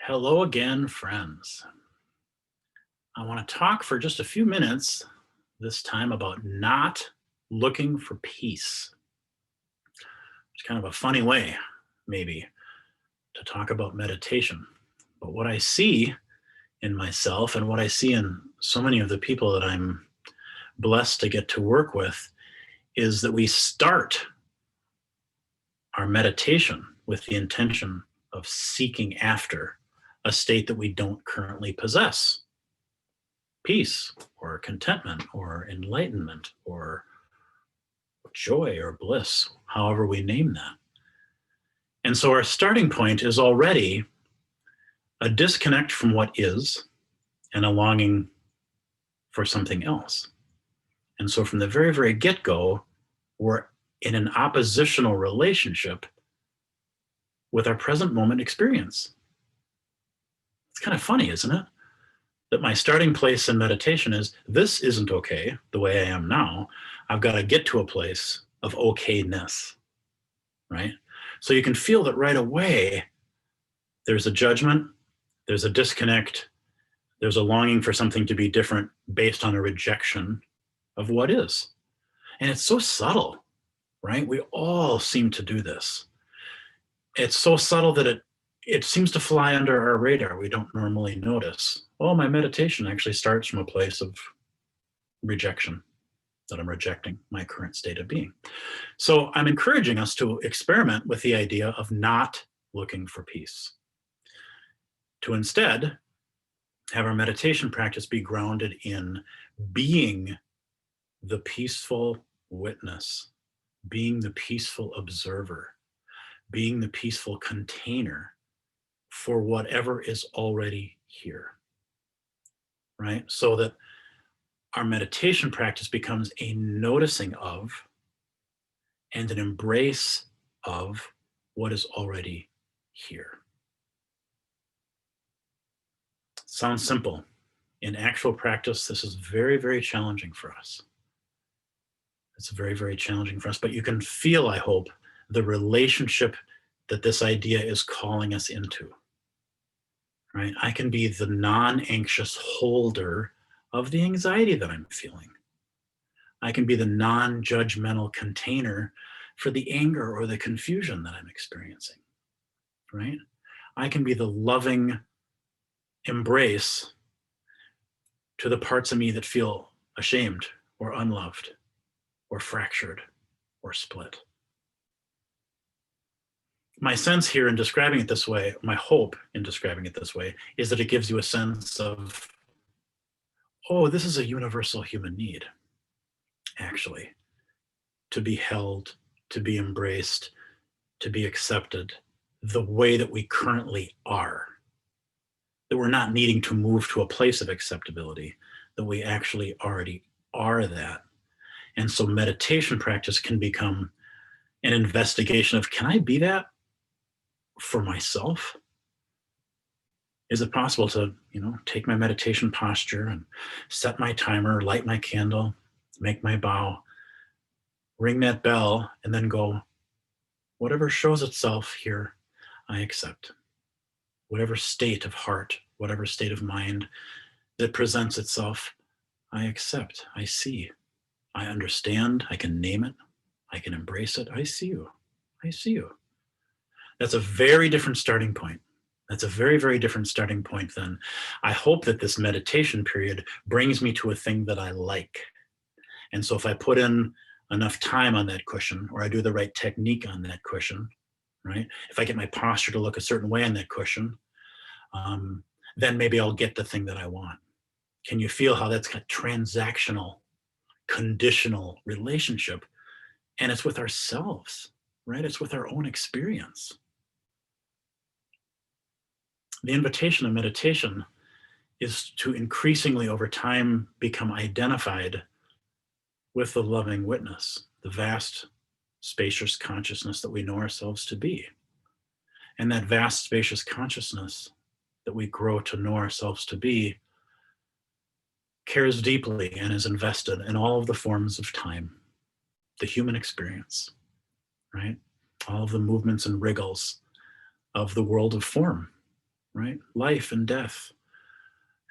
Hello again, friends. I want to talk for just a few minutes this time about not looking for peace. It's kind of a funny way, maybe, to talk about meditation. But what I see in myself and what I see in so many of the people that I'm blessed to get to work with is that we start our meditation with the intention of seeking after a state that we don't currently possess: peace or contentment or enlightenment or joy or bliss, however we name that. And so our starting point is already a disconnect from what is and a longing for something else. And so from the very, very get go, we're in an oppositional relationship with our present moment experience. It's kind of funny, isn't it? That my starting place in meditation is this isn't okay the way I am now. I've got to get to a place of okayness, right? So you can feel that right away there's a judgment, there's a disconnect, there's a longing for something to be different based on a rejection of what is. And it's so subtle, right? We all seem to do this. It's so subtle that it seems to fly under our radar. We don't normally notice. Oh, my meditation actually starts from a place of rejection, that I'm rejecting my current state of being. So I'm encouraging us to experiment with the idea of not looking for peace, to instead have our meditation practice be grounded in being the peaceful witness, being the peaceful observer, being the peaceful container for whatever is already here, right? So that our meditation practice becomes a noticing of and an embrace of what is already here. Sounds simple. In actual practice, this is very, very challenging for us. It's very, very challenging for us, but you can feel, I hope, the relationship that this idea is calling us into, right? I can be the non-anxious holder of the anxiety that I'm feeling. I can be the non-judgmental container for the anger or the confusion that I'm experiencing, right? I can be the loving embrace to the parts of me that feel ashamed or unloved or fractured or split. My sense here in describing it this way, my hope in describing it this way, is that it gives you a sense of, oh, this is a universal human need, actually, to be held, to be embraced, to be accepted the way that we currently are. That we're not needing to move to a place of acceptability, that we actually already are that. And so meditation practice can become an investigation of, can I be that for myself? Is it possible to, take my meditation posture and set my timer, light my candle, make my bow, ring that bell, and then go, whatever shows itself here, I accept. Whatever state of heart, whatever state of mind that presents itself, I accept, I see, I understand, I can name it, I can embrace it. I see you. I see you. That's a very different starting point. That's a very, very different starting point than, I hope that this meditation period brings me to a thing that I like. And so if I put in enough time on that cushion, or I do the right technique on that cushion, right? If I get my posture to look a certain way on that cushion, then maybe I'll get the thing that I want. Can you feel how that's a transactional, conditional relationship? And it's with ourselves, right? It's with our own experience. The invitation of meditation is to increasingly over time become identified with the loving witness, the vast, spacious consciousness that we know ourselves to be. And that vast, spacious consciousness that we grow to know ourselves to be cares deeply and is invested in all of the forms of time, the human experience, right? All of the movements and wriggles of the world of form, right? Life and death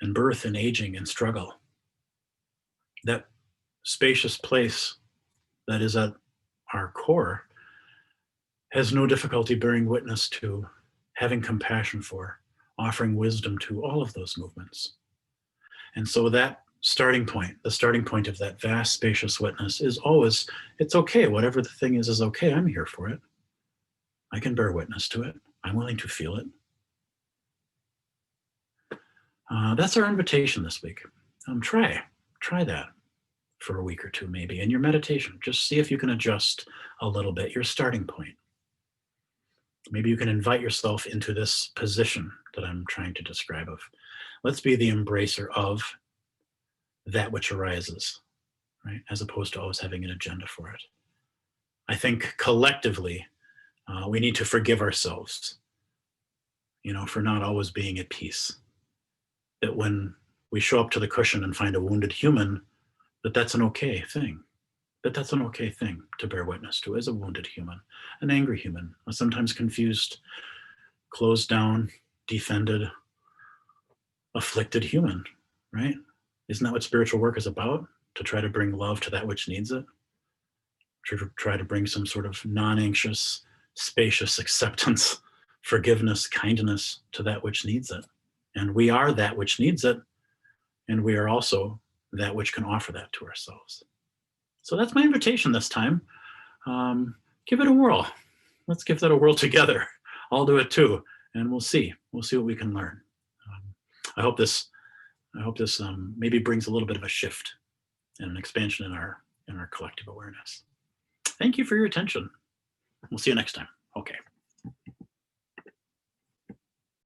and birth and aging and struggle. That spacious place that is at our core has no difficulty bearing witness to, having compassion for, offering wisdom to all of those movements. And so that starting point, the starting point of that vast, spacious witness is always, it's okay. Whatever the thing is okay. I'm here for it. I can bear witness to it. I'm willing to feel it. That's our invitation this week. Try that for a week or two, maybe in your meditation. Just see if you can adjust a little bit your starting point. Maybe you can invite yourself into this position that I'm trying to describe of, let's be the embracer of that which arises, right? As opposed to always having an agenda for it. I think collectively, we need to forgive ourselves, for not always being at peace. That when we show up to the cushion and find a wounded human, that's an okay thing. That's an okay thing to bear witness to as a wounded human, an angry human, a sometimes confused, closed down, defended, afflicted human, right? Isn't that what spiritual work is about? To try to bring love to that which needs it? To try to bring some sort of non-anxious, spacious acceptance, forgiveness, kindness to that which needs it. And we are that which needs it, and we are also that which can offer that to ourselves. So that's my invitation this time. Give it a whirl. Let's give that a whirl together. I'll do it too, and we'll see. We'll see what we can learn. I hope this maybe brings a little bit of a shift and an expansion in our collective awareness. Thank you for your attention. We'll see you next time. Okay.